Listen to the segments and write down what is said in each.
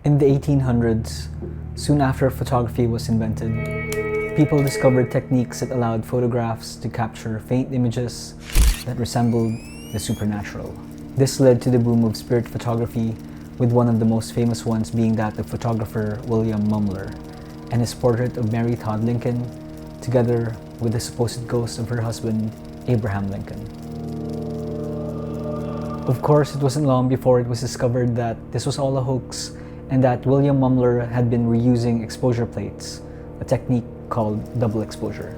In the 1800s, soon after photography was invented, people discovered techniques that allowed photographs to capture faint images that resembled the supernatural. This led to the boom of spirit photography, with one of the most famous ones being that of photographer William Mumler and his portrait of Mary Todd Lincoln, together with the supposed ghost of her husband, Abraham Lincoln. Of course, it wasn't long before it was discovered that this was all a hoax and that William Mumler had been reusing exposure plates, a technique called double exposure.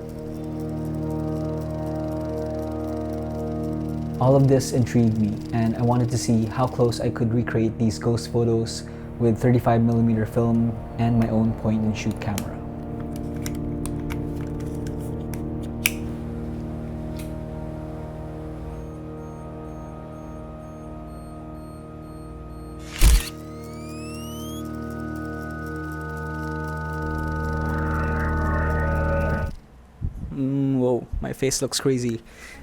All of this intrigued me, and I wanted to see how close I could recreate these ghost photos with 35mm film and my own point-and-shoot camera. Whoa, my face looks crazy.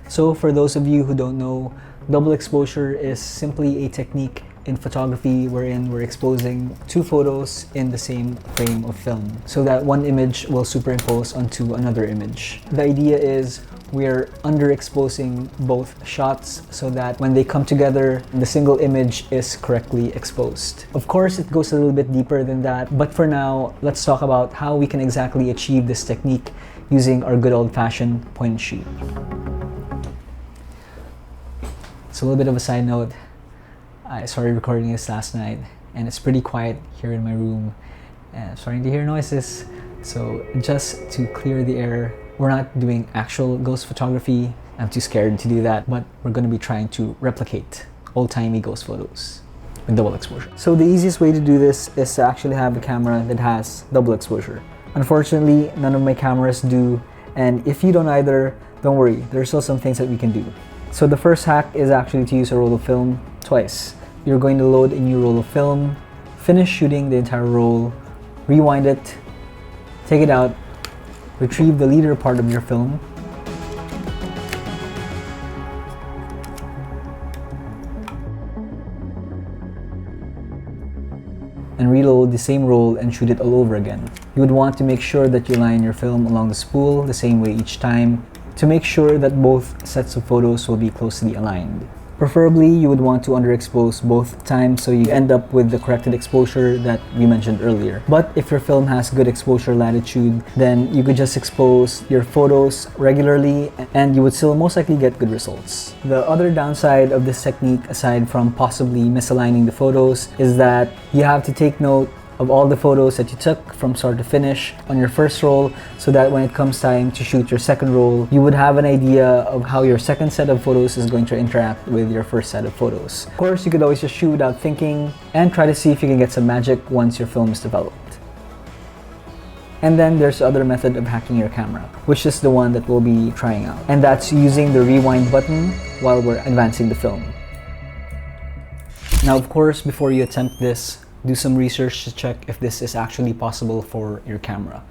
So for those of you who don't know, double exposure is simply a technique in photography wherein we're exposing two photos in the same frame of film so that one image will superimpose onto another image. The idea is we're underexposing both shots so that when they come together, the single image is correctly exposed. Of course, it goes a little bit deeper than that, but for now, let's talk about how we can exactly achieve this technique using our good old-fashioned point and shoot. So a little bit of a side note, I started recording this last night and it's pretty quiet here in my room and I'm starting to hear noises. So just to clear the air, we're not doing actual ghost photography. I'm too scared to do that, but we're going to be trying to replicate old-timey ghost photos with double exposure. So the easiest way to do this is to actually have a camera that has double exposure. Unfortunately, none of my cameras do, and if you don't either, don't worry, there's still some things that we can do. So the first hack is actually to use a roll of film twice. You're going to load a new roll of film, finish shooting the entire roll, rewind it, take it out, retrieve the leader part of your film, and reload the same roll and shoot it all over again. You would want to make sure that you line your film along the spool the same way each time to make sure that both sets of photos will be closely aligned. Preferably, you would want to underexpose both times so you end up with the corrected exposure that we mentioned earlier. But if your film has good exposure latitude, then you could just expose your photos regularly and you would still most likely get good results. The other downside of this technique, aside from possibly misaligning the photos, is that you have to take note of all the photos that you took from start to finish on your first roll so that when it comes time to shoot your second roll, you would have an idea of how your second set of photos is going to interact with your first set of photos. Of course, you could always just shoot without thinking and try to see if you can get some magic once your film is developed. And then there's the other method of hacking your camera, which is the one that we'll be trying out. And that's using the rewind button while we're advancing the film. Now, of course, before you attempt this, do some research to check if this is actually possible for your camera.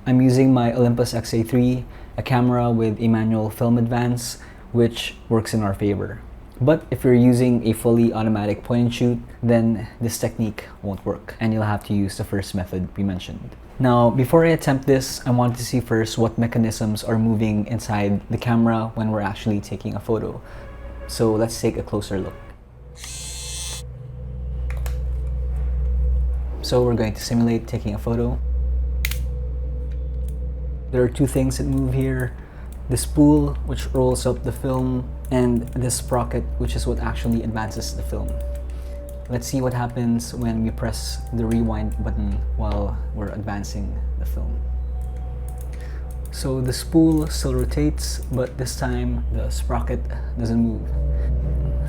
I'm using my Olympus XA3, a camera with a manual film advance, which works in our favor. But if you're using a fully automatic point and shoot, then this technique won't work, and you'll have to use the first method we mentioned. Now, before I attempt this, I want to see first what mechanisms are moving inside the camera when we're actually taking a photo. So let's take a closer look. So we're going to simulate taking a photo. There are two things that move here. The spool, which rolls up the film, and this sprocket, which is what actually advances the film. Let's see what happens when we press the rewind button while we're advancing the film. So the spool still rotates, but this time the sprocket doesn't move.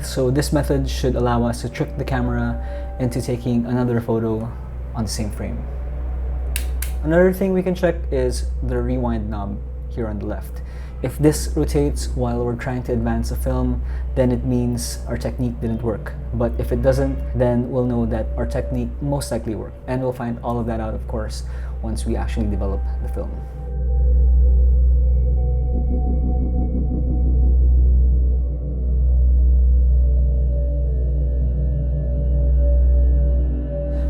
So this method should allow us to trick the camera into taking another photo on the same frame. Another thing we can check is the rewind knob here on the left. If this rotates while we're trying to advance a film, then it means our technique didn't work. But if it doesn't, then we'll know that our technique most likely worked. And we'll find all of that out, of course, once we actually develop the film.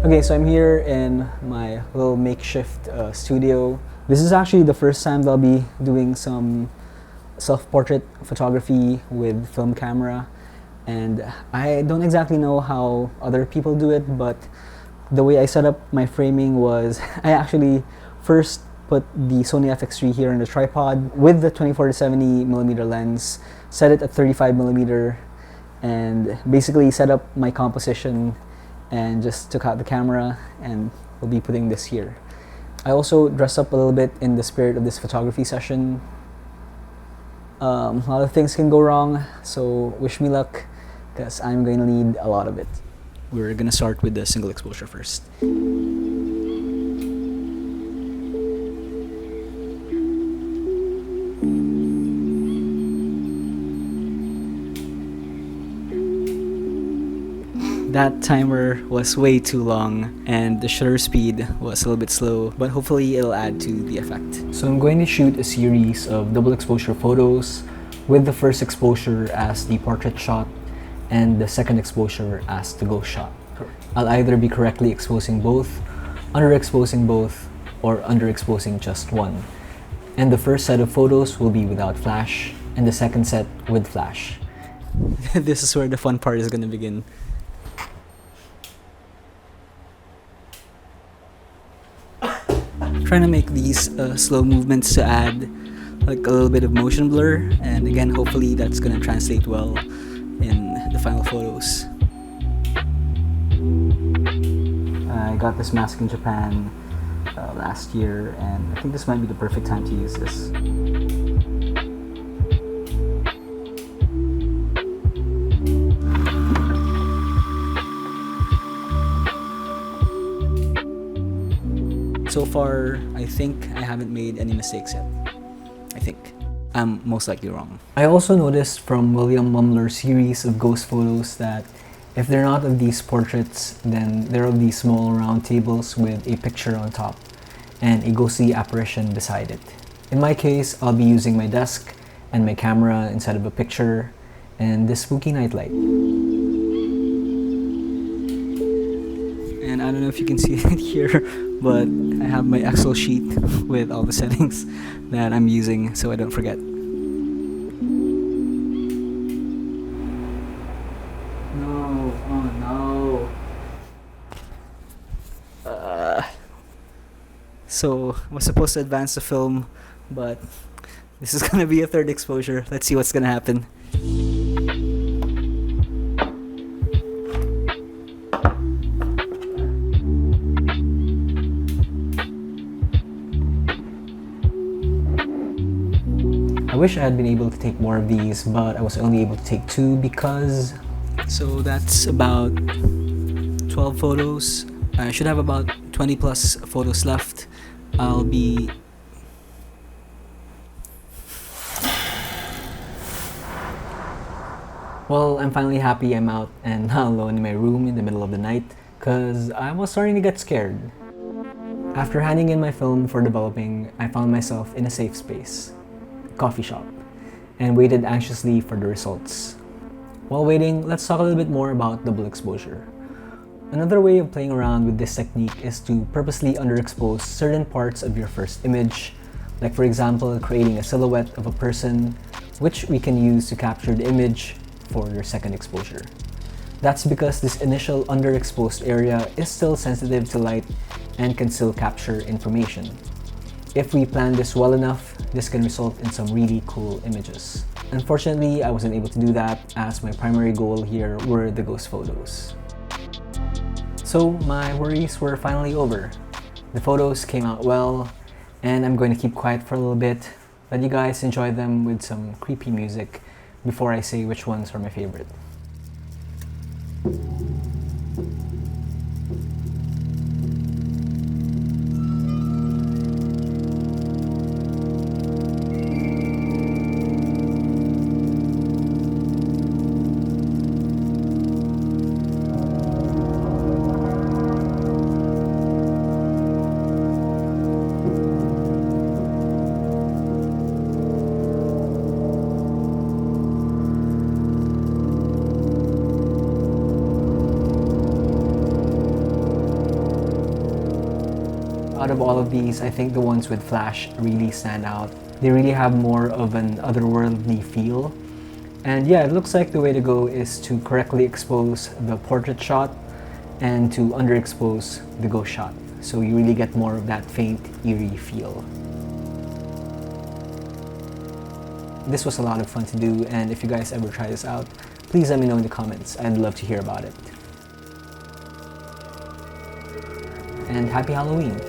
Okay, so I'm here in my little makeshift studio. This is actually the first time that I'll be doing some self-portrait photography with film camera, and I don't exactly know how other people do it, but the way I set up my framing was I actually first put the Sony FX3 here on the tripod with the 24-70mm lens, set it at 35mm, and basically set up my composition and just took out the camera, and we'll be putting this here. I also dressed up a little bit in the spirit of this photography session. A lot of things can go wrong, so wish me luck, because I'm going to need a lot of it. We're going to start with the single exposure first. That timer was way too long and the shutter speed was a little bit slow, but hopefully it'll add to the effect. So I'm going to shoot a series of double exposure photos with the first exposure as the portrait shot and the second exposure as the ghost shot. I'll either be correctly exposing both, underexposing both, or underexposing just one. And the first set of photos will be without flash and the second set with flash. This is where the fun part is going to begin. Trying to make these slow movements to add like a little bit of motion blur, and again hopefully that's gonna translate well in the final photos. I got this mask in Japan last year, and I think this might be the perfect time to use this. So far, I think I haven't made any mistakes yet. I think. I'm most likely wrong. I also noticed from William Mumler's series of ghost photos that if they're not of these portraits, then they're of these small round tables with a picture on top and a ghostly apparition beside it. In my case, I'll be using my desk and my camera instead of a picture and this spooky nightlight. And I don't know if you can see it here, but I have my Excel sheet with all the settings that I'm using so I don't forget. No, oh no. So I was supposed to advance the film, but this is gonna be a third exposure. Let's see what's gonna happen. I wish I had been able to take more of these, but I was only able to take 2 because... So that's about 12 photos. I should have about 20 plus photos left. I'll be... Well, I'm finally happy I'm out and not alone in my room in the middle of the night, because I was starting to get scared. After handing in my film for developing, I found myself in a safe space. Coffee shop, and waited anxiously for the results. While waiting, let's talk a little bit more about double exposure. Another way of playing around with this technique is to purposely underexpose certain parts of your first image, like for example creating a silhouette of a person, which we can use to capture the image for your second exposure. That's because this initial underexposed area is still sensitive to light and can still capture information. If we plan this well enough, this can result in some really cool images. Unfortunately, I wasn't able to do that as my primary goal here were the ghost photos. So my worries were finally over. The photos came out well, and I'm going to keep quiet for a little bit, let you guys enjoy them with some creepy music before I say which ones are my favorite. Out of all of these, I think the ones with flash really stand out. They really have more of an otherworldly feel. And yeah, it looks like the way to go is to correctly expose the portrait shot and to underexpose the ghost shot. So you really get more of that faint, eerie feel. This was a lot of fun to do, and if you guys ever try this out, please let me know in the comments. I'd love to hear about it. And happy Halloween!